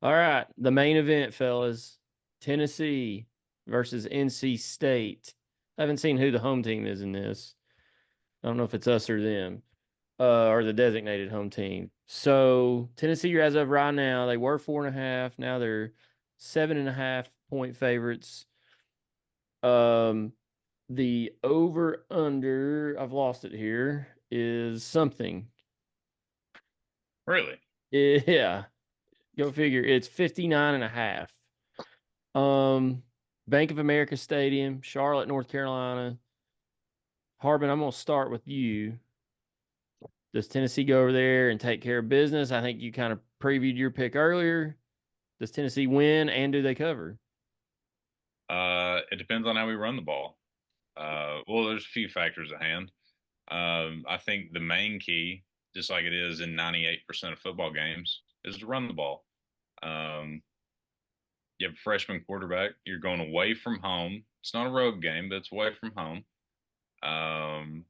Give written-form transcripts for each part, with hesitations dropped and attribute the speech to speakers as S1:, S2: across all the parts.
S1: All right, the main event, fellas. Tennessee versus NC State. I haven't seen who the home team is in this. I don't know if it's us or them, or the designated home team. So Tennessee, as of right now, they were 4.5. Now they're 7.5 point favorites. Um, the over under, I've lost it here, is something.
S2: Really?
S1: Yeah, go figure. It's 59.5. Bank of America Stadium, Charlotte, North Carolina. Harbin, I'm gonna start with you. Does Tennessee go over there and take care of business? I think you kind of previewed your pick earlier. Does Tennessee win and do they cover?
S2: It depends on how we run the ball. Well, there's a few factors at hand. I think the main key, just like it is in 98% of football games, is to run the ball. Um, you have a freshman quarterback. You're going away from home. It's not a road game, but it's away from home. Um,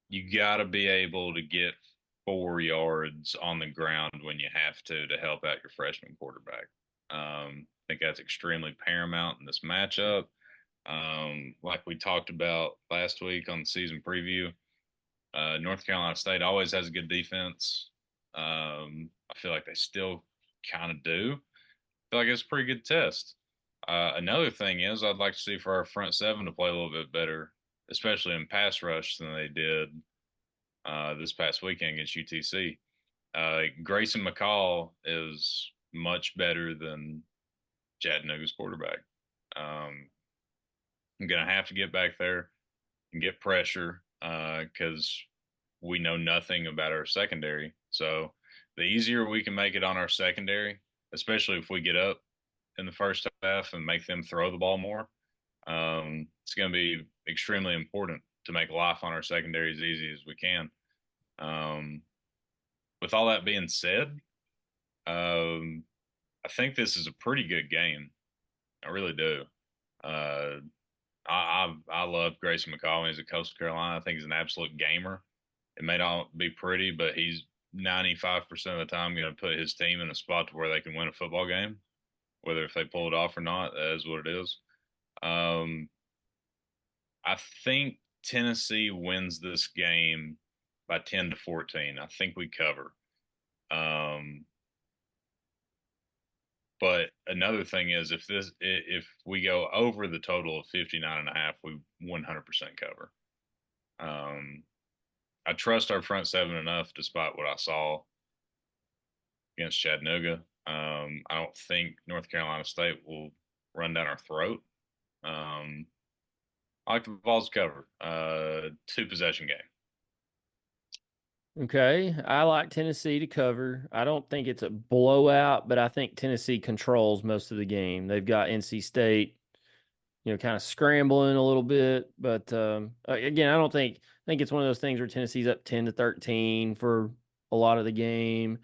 S2: you got to be able to get 4 yards on the ground when you have to help out your freshman quarterback. I think that's extremely paramount in this matchup. Like we talked about last week on the season preview, North Carolina State always has a good defense. I feel like they still kind of do. I feel like it's a pretty good test. Another thing is, I'd like to see for our front seven to play a little bit better, especially in pass rush than they did this past weekend against UTC. Grayson McCall is much better than Chattanooga's quarterback. I'm going to have to get back there and get pressure because we know nothing about our secondary. So the easier we can make it on our secondary, especially if we get up in the first half and make them throw the ball more, it's going to be extremely important to make life on our secondary as easy as we can. Um, with all that being said, um, I think this is a pretty good game. I really do. Uh, I love Grayson McCall. He's at Coastal Carolina. I think he's an absolute gamer. It may not be pretty, but he's 95% of the time going to put his team in a spot to where they can win a football game, whether if they pull it off or not. That is what it is. Um, I think Tennessee wins this game by 10-14. I think we cover. Um, but another thing is if we go over the total of 59.5, we 100% cover. Um, I trust our front seven enough, despite what I saw against Chattanooga. I don't think North Carolina State will run down our throat. Um, I like the Vols cover. 2 possession game.
S1: Okay, I like Tennessee to cover. I don't think it's a blowout, but I think Tennessee controls most of the game. They've got NC State, kind of scrambling a little bit, but again, I think it's one of those things where Tennessee's up 10-13 for a lot of the game.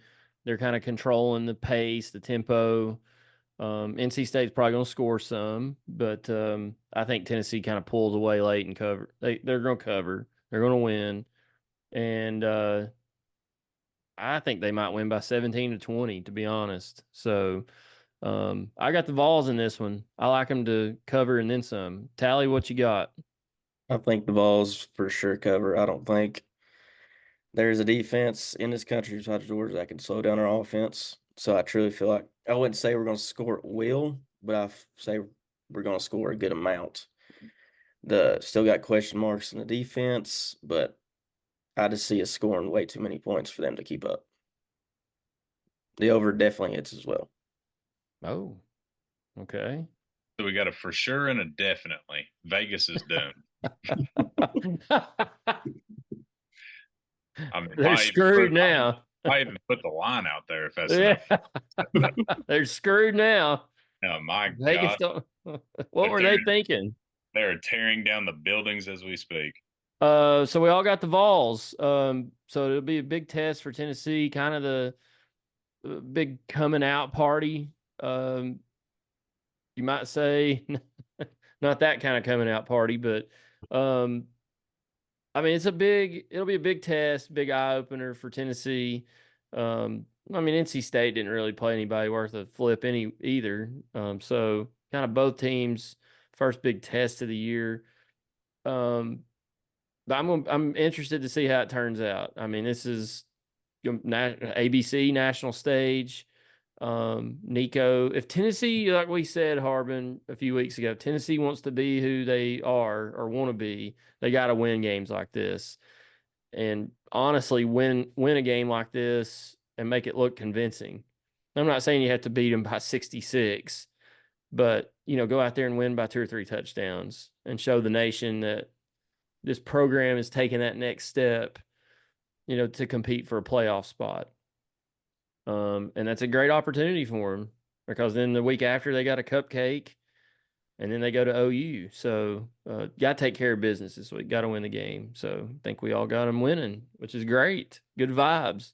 S1: They're kind of controlling the pace, the tempo. NC State's probably going to score some, but I think Tennessee kind of pulls away late and cover. They're going to cover. They're going to win. And I think they might win by 17-20, to be honest. So I got the Vols in this one. I like them to cover and then some. Tally, what you got?
S3: I think the Vols for sure cover. I don't think there's a defense in this country besides Georgia that can slow down our offense. So I truly feel like I wouldn't say we're going to score at will, but say we're going to score a good amount. The still got question marks in the defense, but I just see us scoring way too many points for them to keep up. The over definitely hits as well.
S1: Oh, okay.
S2: So we got a for sure and a definitely. Vegas is doomed. I mean,
S1: They're screwed now.
S2: I even put the line out there if that's
S1: Yeah.
S2: enough.
S1: They're screwed now.
S2: Oh my
S1: Vegas
S2: God.
S1: don't. What
S2: They're
S1: were they
S2: tearing,
S1: thinking?
S2: they're tearing down the buildings as we speak.
S1: So we all got the Vols. So it'll be a big test for Tennessee, kind of the big coming out party. You might say not that kind of coming out party, but um, I mean it'll be a big test, big eye opener for Tennessee. I mean, NC State didn't really play anybody worth a flip either. So kind of both teams first big test of the year. But I'm interested to see how it turns out. I mean, this is ABC national stage. Nico, if Tennessee, like we said, Harbin, a few weeks ago, Tennessee wants to be who they are or want to be, they got to win games like this. And honestly, win a game like this and make it look convincing. I'm not saying you have to beat them by 66, but go out there and win by 2 or 3 touchdowns and show the nation that this program is taking that next step, to compete for a playoff spot. And that's a great opportunity for them because then the week after they got a cupcake and then they go to OU. So, got to take care of business this week. Got to win the game. So, I think we all got them winning, which is great. Good vibes.